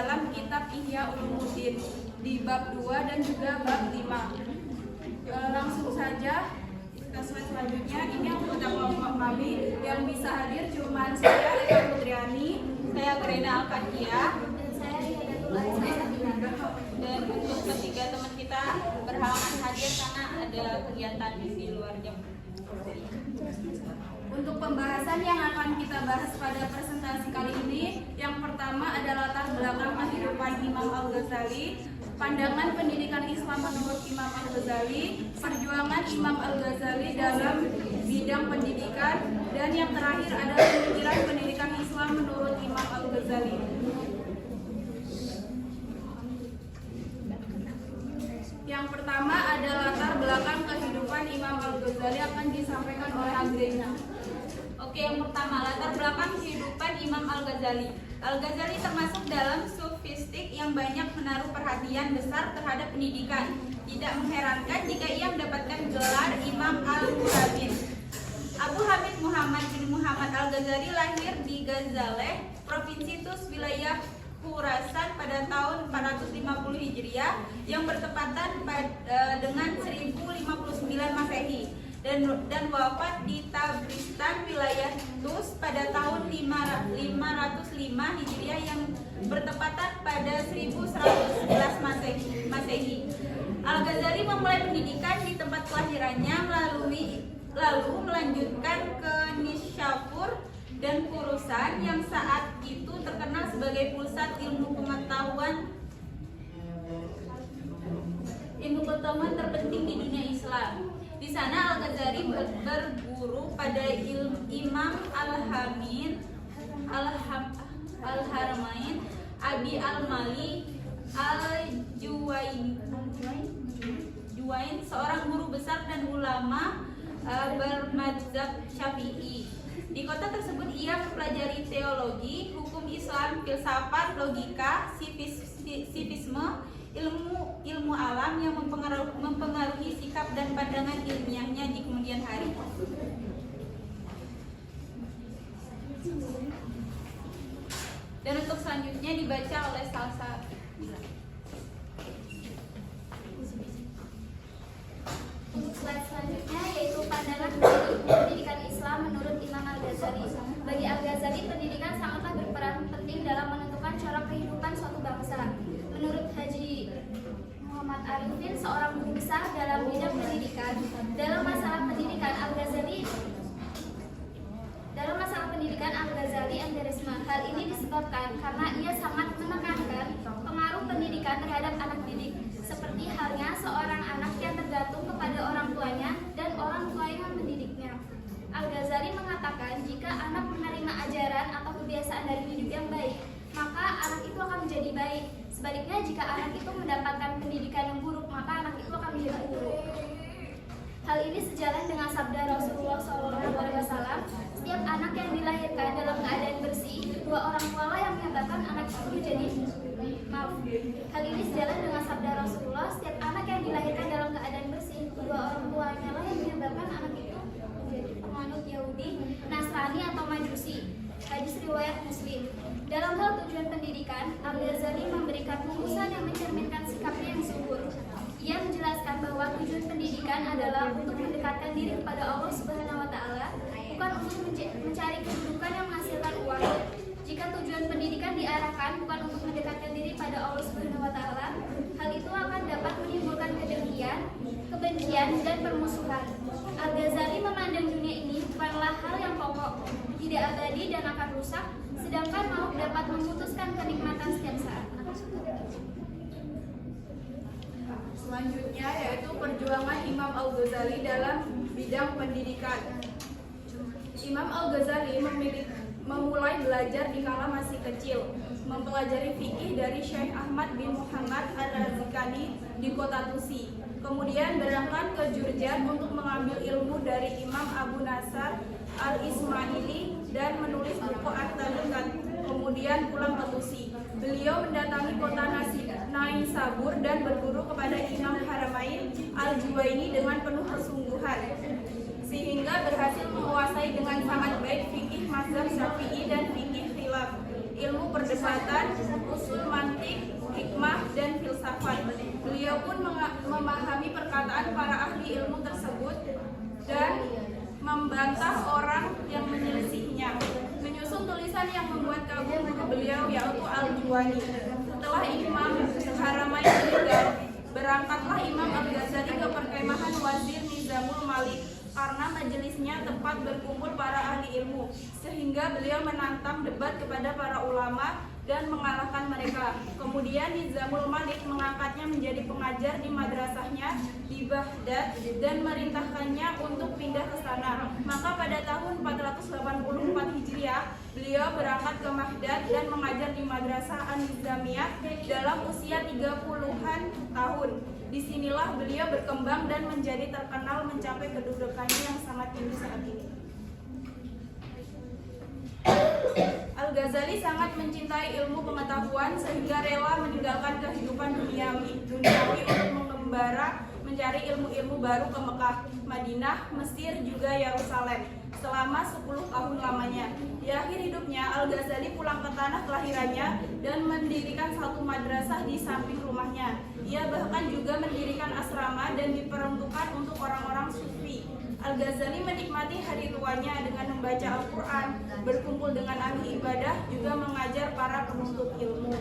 dalam kitab Ihya Ulumuddin di bab 2 dan juga bab 5. Langsung saja ke slide selanjutnya. Ini anggota kelompok kami yang bisa hadir cuma saya, Eka Putriani, saya Grena Al-Fathia, dan saya Hidayatul Aisyah. Dan untuk ketiga teman kita berhalangan hadir karena ada kegiatan di luar jam. Untuk pembahasan yang akan kita bahas pada presentasi kali ini, yang pertama adalah latar belakang kehidupan Imam Al-Ghazali, pandangan pendidikan Islam menurut Imam Al-Ghazali, perjuangan Imam Al-Ghazali dalam bidang pendidikan, dan yang terakhir adalah pemikiran pendidikan Islam menurut Imam Al-Ghazali. Yang pertama adalah latar belakang kehidupan Imam Al-Ghazali akan disampaikan oleh Agrena. Oke, yang pertama latar belakang kehidupan Imam Al-Ghazali. Al-Ghazali termasuk dalam sufistik yang banyak menaruh perhatian besar terhadap pendidikan. Tidak mengherankan jika ia mendapatkan gelar Imam Al-Muhammad. Abu Hamid Muhammad bin Muhammad Al-Ghazali lahir di Ghazaleh, Provinsi Tus, wilayah Khurasan pada tahun 450 Hijriah yang bertepatan dengan 1059 Masehi dan wafat di Tabristan, wilayah Tus pada tahun 505 Hijriah yang bertepatan pada 1111 Masehi. Al-Ghazali memulai pendidikan di tempat kelahirannya lalu melanjutkan ke Nishapur dan Khorasan yang saat itu terkenal sebagai pusat ilmu pengetahuan terpenting di dunia Islam. Di sana Al-Ghazali berguru pada Imam Al-Haramain, Abi Al-Mali Al-Juwain, seorang guru besar dan ulama bermadzhab Syafi'i. Di kota tersebut ia mempelajari teologi, hukum Islam, filsafat, logika, sifisme, ilmu alam yang mempengaruhi sikap dan pandangan ilmiahnya di kemudian hari. Dan untuk selanjutnya dibaca oleh Salsa. Untuk slide selanjutnya yaitu pandangan pendidikan Islam menurut Imam Al-Ghazali. Bagi Al-Ghazali, pendidikan sangatlah berperan penting dalam menentukan corak kehidupan suatu bangsa. Menurut Haji Muhammad Arifin, seorang guru besar dalam bidang pendidikan, dalam masalah pendidikan Al-Ghazali empirisme. Hal ini disebabkan karena ia sangat menekankan pengaruh pendidikan terhadap anak didik, seperti halnya seorang anak yang tergantung kepada orang tuanya dan orang tua yang mendidiknya. Al-Ghazali mengatakan jika anak menerima ajaran atau kebiasaan dari hidup yang baik, maka anak itu akan menjadi baik. Sebaliknya, jika anak itu mendapatkan pendidikan yang buruk, maka anak itu akan menjadi buruk. Hal ini sejalan dengan sabda Rasulullah SAW, setiap anak yang dilahirkan dalam keadaan bersih, dua orang tualah yang menyebabkan anak itu menjadi Hal ini sejalan dengan sabda Rasulullah, setiap anak yang dilahirkan dalam keadaan bersih, dua orang tuanya lah yang menyebabkan anak itu menjadi penganut Yahudi, Nasrani atau Majusi. Hadis riwayat Muslim. Dalam hal tujuan pendidikan, Al-Ghazali memberikan rumusan yang mencerminkan sikapnya yang subur. Ia menjelaskan bahwa tujuan pendidikan adalah untuk mendekatkan diri kepada Allah Subhanahu wa Ta'ala, bukan untuk mencari kedudukan yang menghasilkan uang. Jika tujuan pendidikan diarahkan bukan untuk mendekatkan diri pada Allah Subhanahu wa Ta'ala, hal itu akan dapat menimbulkan kedengkian, kebencian, dan permusuhan. Al-Ghazali memandang dunia ini bukanlah hal yang pokok, tidak abadi dan akan rusak, sedangkan maut dapat memutuskan kenikmatan setiap saat. Selanjutnya yaitu perjuangan Imam Al-Ghazali dalam bidang pendidikan. Imam Al-Ghazali memulai belajar di kala masih kecil, mempelajari fikih dari Syekh Ahmad bin Muhammad Ar-Razikani di kota Tusi. Kemudian berangkat ke Jurjan untuk mengambil ilmu dari Imam Abu Nasr Al-Ismaili dan menulis buku At-Tariqat. Kemudian pulang ke Tusi. Beliau mendatangi kota Naisabur dan berguru kepada Imam Haramain Al-Juwaini dengan penuh kesungguhan, sehingga berhasil menguasai dengan sangat baik fikih mazhab Syafi'i dan fikih khilaf, ilmu perdebatan, usul mantiq ahli ilmu tersebut dan membantah orang yang menyelisihinya. Menyusun tulisan yang membuat kagum beliau yaitu Al-Juwani. Setelah Imam Haramain meninggal, berangkatlah Imam Al-Ghazali ke perkemahan Wazir Nizamul Malik karena majelisnya tempat berkumpul para ahli ilmu, sehingga beliau menantang debat kepada para ulama dan mengalahkan mereka. Kemudian Nizamul Malik mengangkatnya menjadi pengajar di madrasahnya di Baghdad dan merintahkannya untuk pindah ke sana. Maka pada tahun 484 Hijriah, beliau berangkat ke Baghdad dan mengajar di Madrasah An-Nizamiyah dalam usia 30-an tahun. Disinilah beliau berkembang dan menjadi terkenal mencapai kedudukannya yang sangat tinggi saat ini. Al-Ghazali sangat mencintai ilmu pengetahuan sehingga rela meninggalkan kehidupan duniawi untuk mengembara mencari ilmu-ilmu baru ke Mekah, Madinah, Mesir, juga Yerusalem selama 10 tahun lamanya. Di akhir hidupnya, Al-Ghazali pulang ke tanah kelahirannya dan mendirikan satu madrasah di samping rumahnya. Ia bahkan juga mendirikan asrama dan diperuntukkan untuk orang-orang sufi. Al-Ghazali menikmati hari tuanya dengan membaca Al-Quran, berkumpul dengan ahli ibadah, juga mengajar para penuntut ilmu.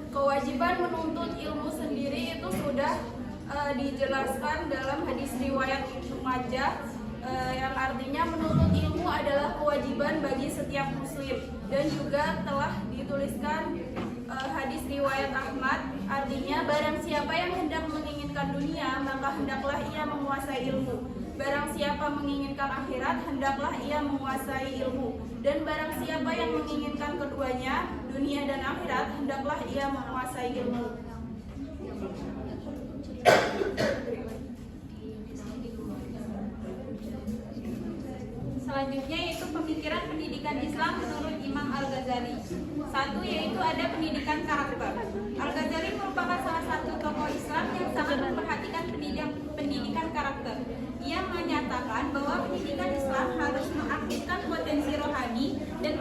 Kewajiban menuntut ilmu sendiri itu sudah dijelaskan dalam hadis riwayat Ibnu Majah, yang artinya menuntut ilmu adalah kewajiban bagi setiap muslim, dan juga telah dituliskan hadis riwayat Ahmad, artinya barang siapa yang hendak menginginkan dunia maka hendaklah ia menguasai ilmu, barang siapa menginginkan akhirat hendaklah ia menguasai ilmu, dan barang siapa yang menginginkan keduanya, dunia dan akhirat, hendaklah ia menguasai ilmu. Selanjutnya yaitu pemikiran pendidikan Islam menurut Imam Al-Ghazali. Satu, yaitu ada pendidikan karakter. Al-Ghazali merupakan salah satu tokoh Islam yang sangat memperhatikan pendidikan karakter. Ia menyatakan bahwa pendidikan Islam harus mengaktifkan potensi rohani dan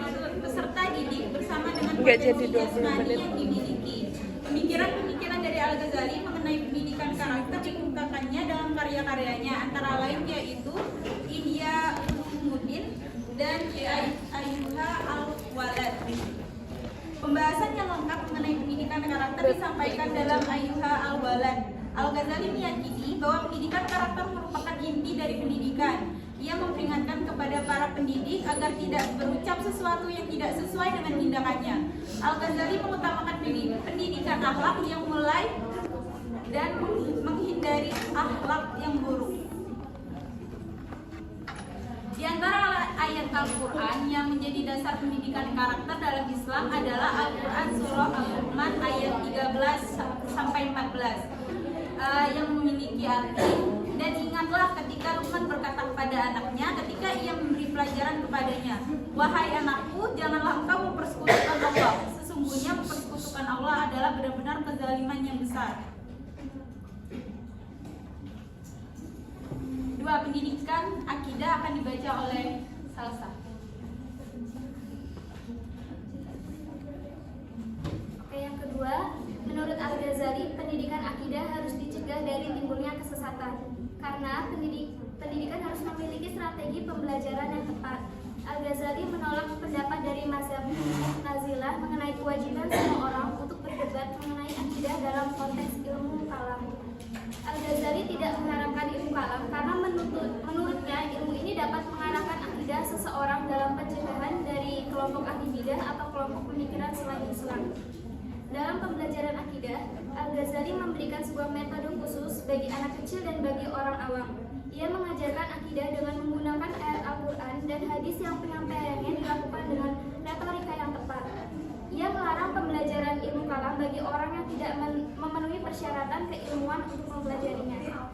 peserta didik bersama dengan potensi jasmani yang dimiliki. Pemikiran-pemikiran dari Al-Ghazali mengenai pendidikan karakter diungkapkannya dalam karya-karyanya, antara lain yaitu Ihya Ulumuddin dan Ayyuha Al-Walad. Pembahasan yang lengkap mengenai pendidikan karakter disampaikan dalam Ayyuha Al-Walad. Al-Ghazali meyakini bahwa pendidikan karakter merupakan inti dari pendidikan. Ia memperingatkan kepada para pendidik agar tidak berucap sesuatu yang tidak sesuai dengan tindakannya. Al-Ghazali mengutamakan pendidikan akhlak yang mulai dan menghindari akhlak yang buruk. Di antara ayat Al-Quran yang menjadi dasar pendidikan karakter dalam Islam adalah Al-Quran Surah Al-Luqman ayat 13-14 yang memiliki arti, dan ingatlah ketika Luqman berkata kepada anaknya ketika ia memberi pelajaran kepadanya, wahai anakku, janganlah engkau mempersekutukan Allah. Sesungguhnya mempersekutukan Allah adalah benar-benar kezaliman yang besar. 2. Pendidikan akidah akan dibaca oleh Salsa. Oke, yang kedua, menurut Al-Ghazali, pendidikan akidah harus dicegah dari timbulnya kesesatan, karena pendidikan harus memiliki strategi pembelajaran yang tepat. Al-Ghazali menolak pendapat dari mazhab Mu'tazilah mengenai kewajiban semua orang untuk berdebat mengenai akidah dalam konteks ilmu kalam. Al-Ghazali tidak mengharamkan ilmu kalam karena menurutnya ilmu ini dapat mengarahkan akidah seseorang dalam pencegahan dari kelompok ahli bidah atau kelompok pemikiran selain Islam. Dalam pembelajaran akidah, Al-Ghazali memberikan sebuah metode khusus bagi anak kecil dan bagi orang awam. Ia mengajarkan akidah dengan menggunakan ayat Al-Quran dan hadis yang penyampaiannya dilakukan dengan retorika yang tepat. Ia melarang pembelajaran ilmu kalam bagi orang yang tidak memenuhi persyaratan keilmuan untuk mempelajarinya.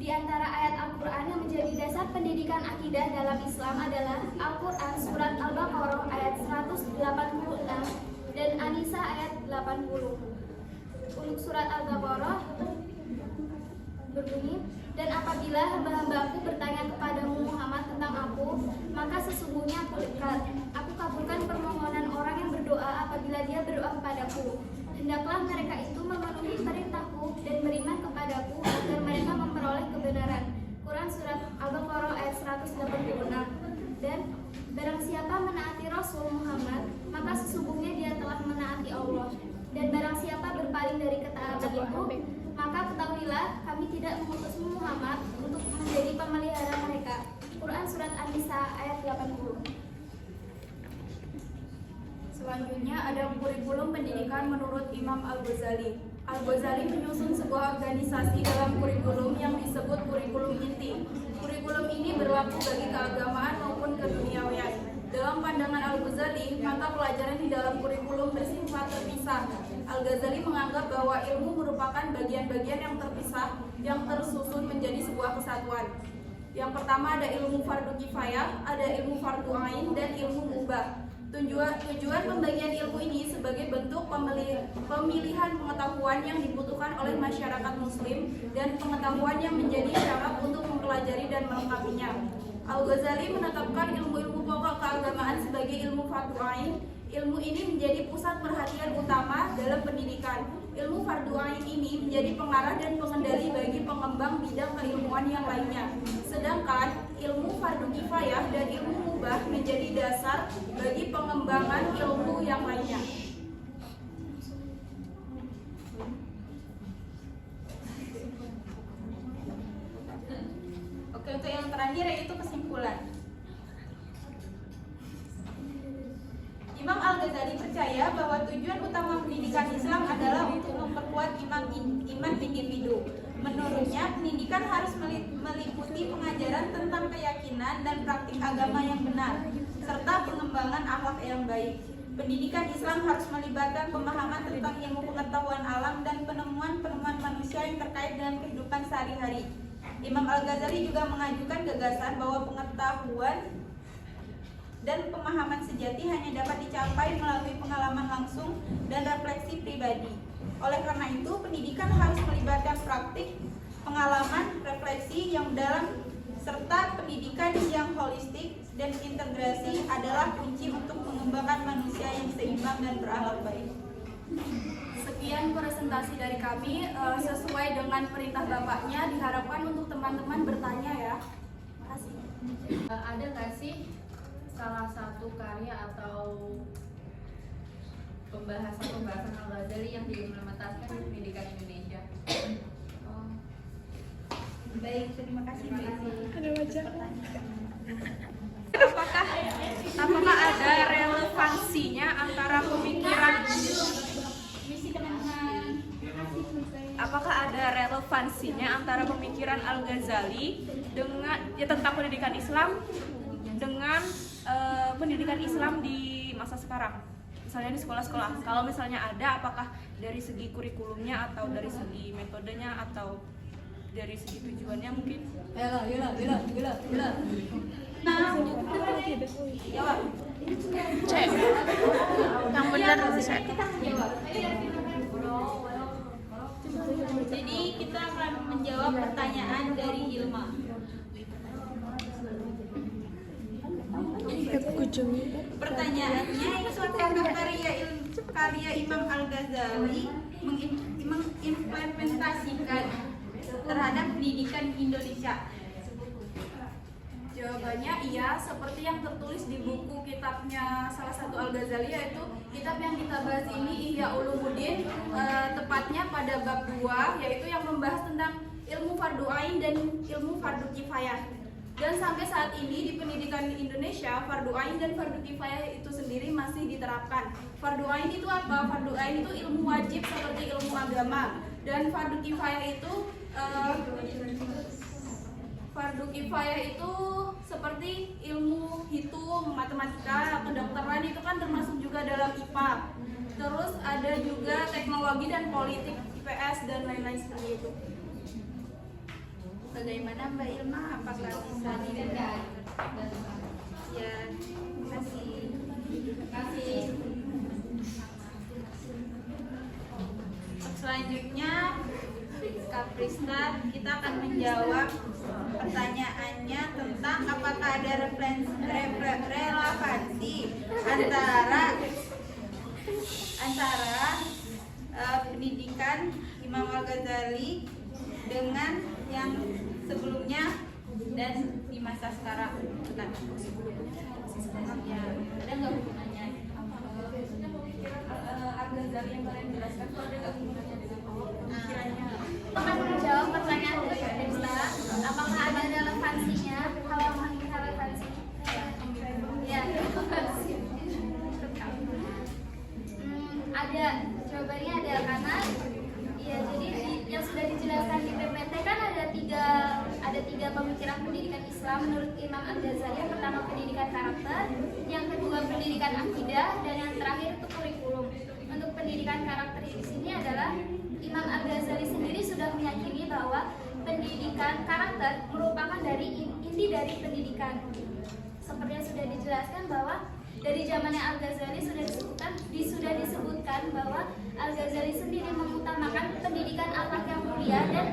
Di antara ayat Al-Quran yang menjadi dasar pendidikan akidah dalam Islam adalah Al-Quran Surat Al-Baqarah ayat 186 dan An-Nisa ayat 80. Untuk surat Al-Baqarah berbunyi, dan apabila hamba-hambaku bertanya kepadamu Muhammad tentang aku, maka sesungguhnya aku dekat. Aku kabulkan permohonan berdoa apabila dia berdoa kepadaku. Hendaklah mereka itu memenuhi perintahku dan beriman kepadaku agar mereka memperoleh kebenaran. Quran Surat Al-Baqarah ayat 186. Dan barang siapa menaati Rasul Muhammad, maka sesungguhnya dia telah menaati Allah. Dan barang siapa berpaling dari ketaatan itu, maka ketahuilah kami tidak mengutusmu Muhammad untuk menjadi pemelihara mereka. Quran Surat An-Nisa ayat 80. Selanjutnya ada kurikulum pendidikan menurut Imam Al-Ghazali. Al-Ghazali menyusun sebuah organisasi dalam kurikulum yang disebut kurikulum inti. Kurikulum ini berlaku bagi keagamaan maupun keduniawian. Dalam pandangan Al-Ghazali, maka pelajaran di dalam kurikulum bersifat terpisah. Al-Ghazali menganggap bahwa ilmu merupakan bagian-bagian yang terpisah yang tersusun menjadi sebuah kesatuan. Yang pertama ada ilmu fardu kifayah, ada ilmu fardu ain, dan ilmu mubah. Tujuan pembagian ilmu ini sebagai bentuk pemilihan pengetahuan yang dibutuhkan oleh masyarakat muslim dan pengetahuan yang menjadi syarat untuk mempelajari dan melengkapinya. Al-Ghazali menetapkan ilmu-ilmu pokok keagamaan sebagai ilmu fardu ain. Ilmu ini menjadi pusat perhatian utama dalam pendidikan. Ilmu fardu ain ini menjadi pengarah dan pengendali bagi pengembang bidang keilmuan yang lainnya. Sedangkan ilmu fardu kifayah dan ilmu mubah menjadi dasar bagi pengembangan ilmu yang lainnya. Oke, untuk yang terakhir yaitu kesimpulan. Imam Al-Ghazali percaya bahwa tujuan utama pendidikan Islam adalah untuk memperkuat iman individu. Menurutnya, pendidikan harus meliputi pengajaran tentang keyakinan dan praktik agama yang benar, serta pengembangan akhlak yang baik. Pendidikan Islam harus melibatkan pemahaman tentang ilmu pengetahuan alam dan penemuan-penemuan manusia yang terkait dengan kehidupan sehari-hari. Imam Al-Ghazali juga mengajukan gagasan bahwa pengetahuan dan pemahaman sejati hanya dapat dicapai melalui pengalaman langsung dan refleksi pribadi. Oleh karena itu, pendidikan harus melibatkan praktik, pengalaman, refleksi yang dalam, serta pendidikan yang holistik dan integrasi adalah kunci untuk mengembangkan manusia yang seimbang dan berakhlak baik. Sekian presentasi dari kami, sesuai dengan perintah Bapaknya, diharapkan untuk teman-teman bertanya ya. Terima kasih. Ada nggak sih salah satu karya atau pembahasan Al-Ghazali yang diimplementasikan di pendidikan Indonesia? Baik, terima kasih. Apakah ada relevansinya antara pemikiran Al-Ghazali dengan tentang pendidikan Islam dengan pendidikan Islam di masa sekarang, misalnya di sekolah-sekolah? Kalau misalnya ada, apakah dari segi kurikulumnya atau dari segi metodenya atau dari segi tujuannya mungkin? Jawab. Cek. Yang benar Cek. Jadi kita akan menjawab pertanyaan dari Hilma. Pertanyaannya, apakah karya Imam Al-Ghazali mengimplementasikan terhadap pendidikan Indonesia? Jawabannya iya, seperti yang tertulis di buku kitabnya salah satu Al-Ghazali, yaitu kitab yang kita bahas ini Ihya Ulumuddin, tepatnya pada bab 2, yaitu yang membahas tentang ilmu fardu ain dan ilmu fardu kifayah. Dan sampai saat ini di pendidikan Indonesia, fardu ain dan fardu kifayah itu sendiri masih diterapkan. Fardu ain itu apa? Fardu ain itu ilmu wajib seperti ilmu agama, dan fardu kifayah itu seperti ilmu hitung, matematika, kedokteran, itu kan termasuk juga dalam IPA. Terus ada juga teknologi dan politik, IPS dan lain-lain seperti itu. Bagaimana Mbak Ilma? Apakah bisa dilihat? Ya, terima kasih. Selanjutnya Kak Prisna, kita akan menjawab pertanyaannya tentang apakah ada relevansi antara antara pendidikan Imam Al-Ghazali dengan yang sebelumnya dan di masa sekarang. Ya, ada nggak hubungannya? Al-Ghazali yang kalian jelaskan itu ada nggak hubungannya dengan pemikirannya? Akan menjawab pertanyaan dari Desta, apakah ada relevansinya? Kalau memiliki relevansi, ya relevansi. Ada, jawabannya ada karena ya jadi yang sudah dijelaskan di PPT kan ada tiga pemikiran pendidikan Islam menurut Imam Al-Ghazali. Yang pertama pendidikan karakter, yang kedua pendidikan akidah, dan yang terakhir itu kurikulum. Untuk pendidikan karakter di sini adalah Imam Al-Ghazali sendiri sudah meyakini bahwa pendidikan karakter merupakan inti dari pendidikan. Seperti yang sudah dijelaskan bahwa dari zamannya Al-Ghazali sudah disebutkan bahwa Al-Ghazali sendiri mengutamakan pendidikan akhlak yang mulia dan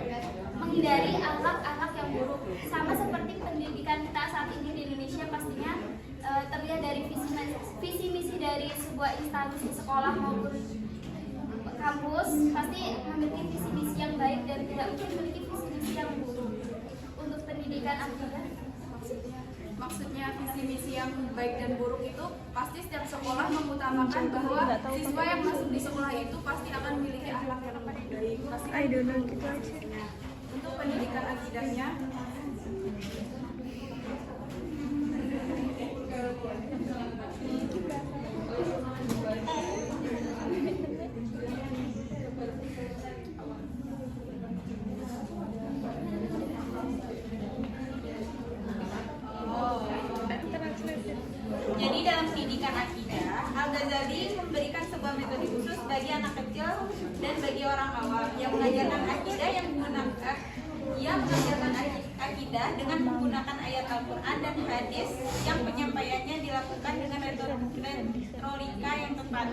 menghindari akhlak-akhlak yang buruk. Sama seperti pendidikan kita saat ini di Indonesia pastinya terlihat dari visi misi dari sebuah instansi sekolah maupun kampus pasti memiliki visi misi yang baik dan tidak mungkin memiliki visi misi yang buruk. Untuk pendidikan akidah, Maksudnya visi misi yang baik dan buruk itu pasti setiap sekolah mengutamakan bahwa siswa yang masuk di sekolah itu pasti akan memiliki akhlak yang baik. Pasti untuk pendidikan akidahnya Jadi dalam pendidikan akidah, Al-Ghazali memberikan sebuah metode khusus bagi anak kecil dan bagi orang awam yang mengajarkan akidah akidah dengan menggunakan ayat Al-Quran dan hadis yang penyampaiannya dilakukan dengan retorika yang tepat.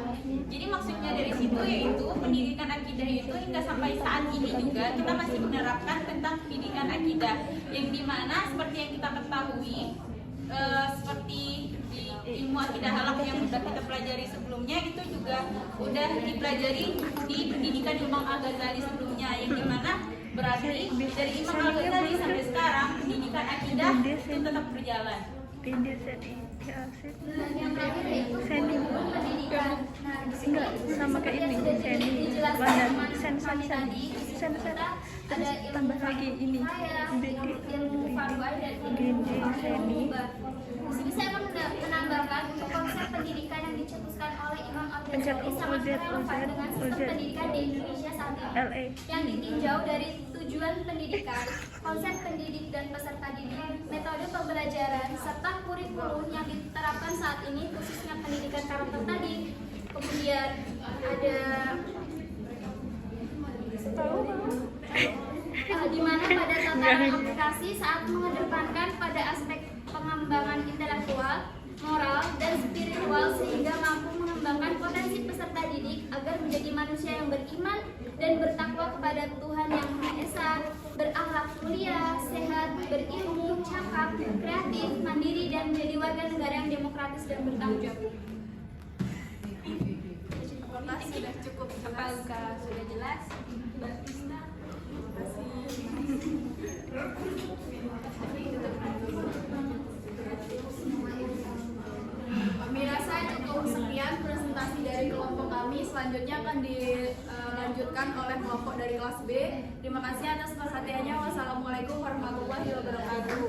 Jadi maksudnya dari situ yaitu pendidikan akidah itu hingga sampai saat ini juga kita masih menerapkan tentang pendidikan akidah yang dimana seperti yang kita ketahui seperti di ilmu akidah halak yang sudah kita pelajari sebelumnya itu juga udah dipelajari di pendidikan Imam Al-Ghazali sebelumnya, yang dimana berarti dari Imam Al-Ghazali sampai sekarang pendidikan akidah itu tetap berjalan. yang terakhir yaitu kurikulum pendidikan. Nah, di sini sama kayak ini, sudah dijelaskan sama kami tadi. Kita ada tambah lagi ini, ilmu fardu'ain dan ilmu ubah. Di sini saya akan menambahkan untuk konsep pendidikan yang dicetuskan oleh Imam Al-Ghazali sangat relevan dengan sistem pendidikan di Indonesia saat ini, yang ditinjau dari tujuan pendidikan, konsep pendidik dan peserta didik, metode pembelajaran, serta kurikulum yang diterapkan saat ini khususnya pendidikan karakter tadi. Kemudian ada di mana pada tataran aplikasi saat mengedepankan pada aspek pengembangan intelektual, moral, dan spiritual sehingga mampu mengembangkan potensi peserta didik agar menjadi manusia yang beriman dan bertakwa kepada Tuhan Yang Maha Esa, berakhlak mulia, sehat, berilmu, cakap, kreatif, mandiri, dan menjadi warga negara yang demokratis dan bertanggung jawab. sudah cukup Apakah sudah jelas? Pemirsa, cukup sekian presentasi dari kelompok kami. Selanjutnya akan dilanjutkan oleh kelompok dari kelas B. Terima kasih atas perhatiannya. Wassalamualaikum warahmatullahi wabarakatuh.